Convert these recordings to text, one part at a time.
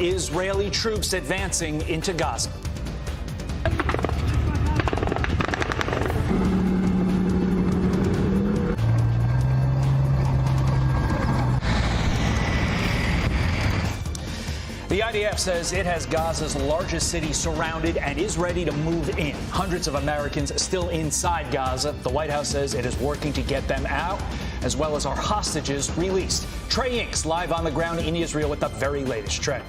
Israeli troops advancing into Gaza. The IDF says it has Gaza's largest city surrounded and is ready to move in. Hundreds of Americans still inside Gaza. The White House says it is working to get them out, as well as our hostages released. Trey Inks live on the ground in Israel with the very latest. Trey.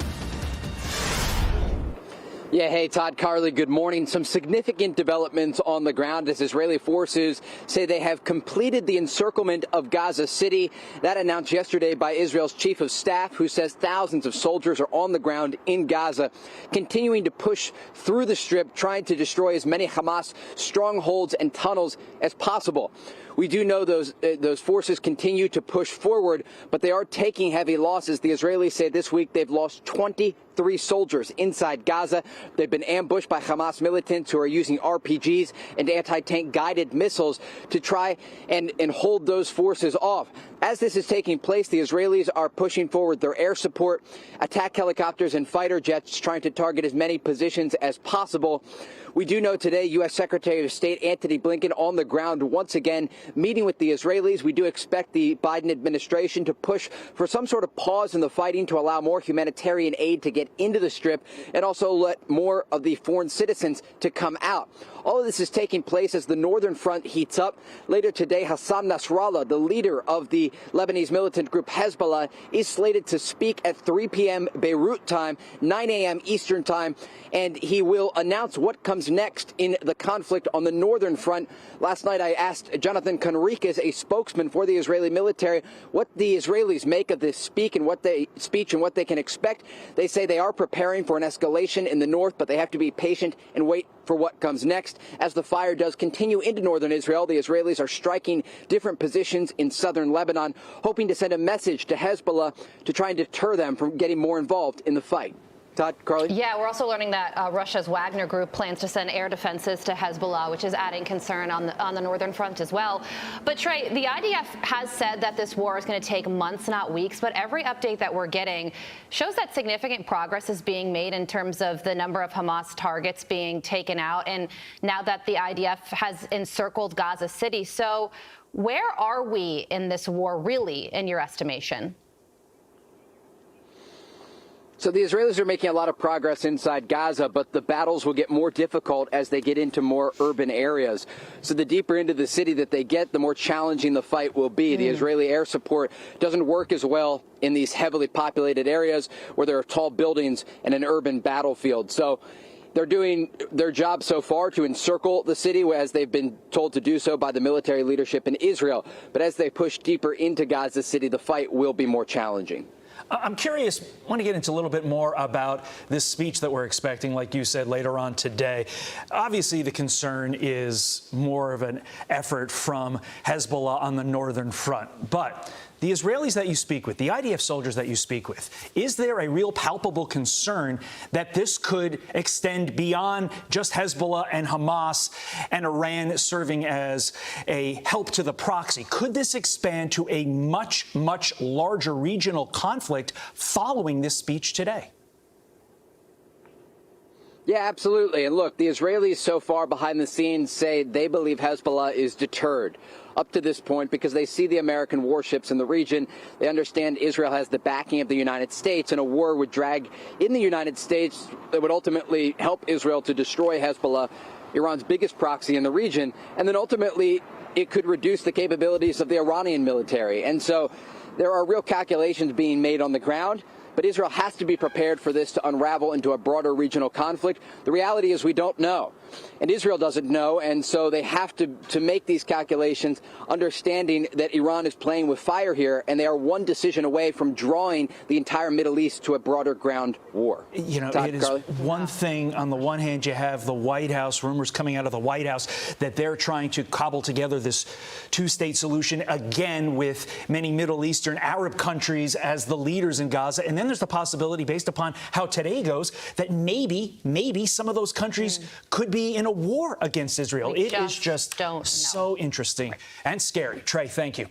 Yeah, hey, Todd, Carly, good morning. Some significant developments on the ground as Israeli forces say they have completed the encirclement of Gaza City. That announced yesterday by Israel's chief of staff, who says thousands of soldiers are on the ground in Gaza, continuing to push through the strip, trying to destroy as many Hamas strongholds and tunnels as possible. We do know those forces continue to push forward, but they are taking heavy losses. The Israelis say this week they've lost 23 soldiers inside Gaza. They've been ambushed by Hamas militants who are using RPGs and anti-tank guided missiles to try and hold those forces off. As this is taking place, the Israelis are pushing forward their air support, attack helicopters and fighter jets, trying to target as many positions as possible. We do know today U.S. Secretary of State Antony Blinken on the ground once again meeting with the Israelis. We do expect the Biden administration to push for some sort of pause in the fighting to allow more humanitarian aid to get into the Strip and also let more of the foreign citizens to come out. All of this is taking place as the northern front heats up. Later today, Hassan Nasrallah, the leader of the Lebanese militant group Hezbollah, is slated to speak at 3 p.m. Beirut time, 9 a.m. Eastern time, and he will announce what comes next in the conflict on the northern front. Last night, I asked Jonathan Conriquez, a spokesman for the Israeli military, what the Israelis make of this speech and what they can expect. They say they are preparing for an escalation in the north, but they have to be patient and wait for what comes next. As the fire does continue into northern Israel, the Israelis are striking different positions in southern Lebanon, hoping to send a message to Hezbollah to try and deter them from getting more involved in the fight. Todd, Carly? Yeah, we're also learning that Russia's Wagner group plans to send air defenses to Hezbollah, which is adding concern on the northern front as well. But Trey, the IDF has said that this war is going to take months, not weeks. But every update that we're getting shows that significant progress is being made in terms of the number of Hamas targets being taken out. And now that the IDF has encircled Gaza City. So where are we in this war, really, in your estimation? So the Israelis are making a lot of progress inside Gaza, but the battles will get more difficult as they get into more urban areas. So the deeper into the city that they get, the more challenging the fight will be. The Israeli air support doesn't work as well in these heavily populated areas where there are tall buildings and an urban battlefield. So they're doing their job so far to encircle the city, as they've been told to do so by the military leadership in Israel. But as they push deeper into Gaza City, the fight will be more challenging. I'm curious, I want to get into a little bit more about this speech that we're expecting, like you said, later on today. Obviously, the concern is more of an effort from Hezbollah on the northern front. But the Israelis that you speak with, the IDF soldiers that you speak with, is there a real palpable concern that this could extend beyond just Hezbollah and Hamas and Iran serving as a help to the proxy? Could this expand to a much, much larger regional conflict following this speech today? Yeah, absolutely. And look, the Israelis so far behind the scenes say they believe Hezbollah is deterred up to this point because they see the American warships in the region. They understand Israel has the backing of the United States, and a war would drag in the United States that would ultimately help Israel to destroy Hezbollah, Iran's biggest proxy in the region. And then ultimately it could reduce the capabilities of the Iranian military. And so there are real calculations being made on the ground. But Israel has to be prepared for this to unravel into a broader regional conflict. The reality is we don't know, and Israel doesn't know, and so they have to make these calculations, understanding that Iran is playing with fire here, and they are one decision away from drawing the entire Middle East to a broader ground war. You know, Todd, it is Carly? one thing. On the one hand, you have the White House, rumors coming out of the White House that they're trying to cobble together this two-state solution, again, with many Middle Eastern Arab countries as the leaders in Gaza. And then there's the possibility, based upon how today goes, that maybe some of those countries could be in a war against Israel. It is just so interesting and scary. Trey, thank you.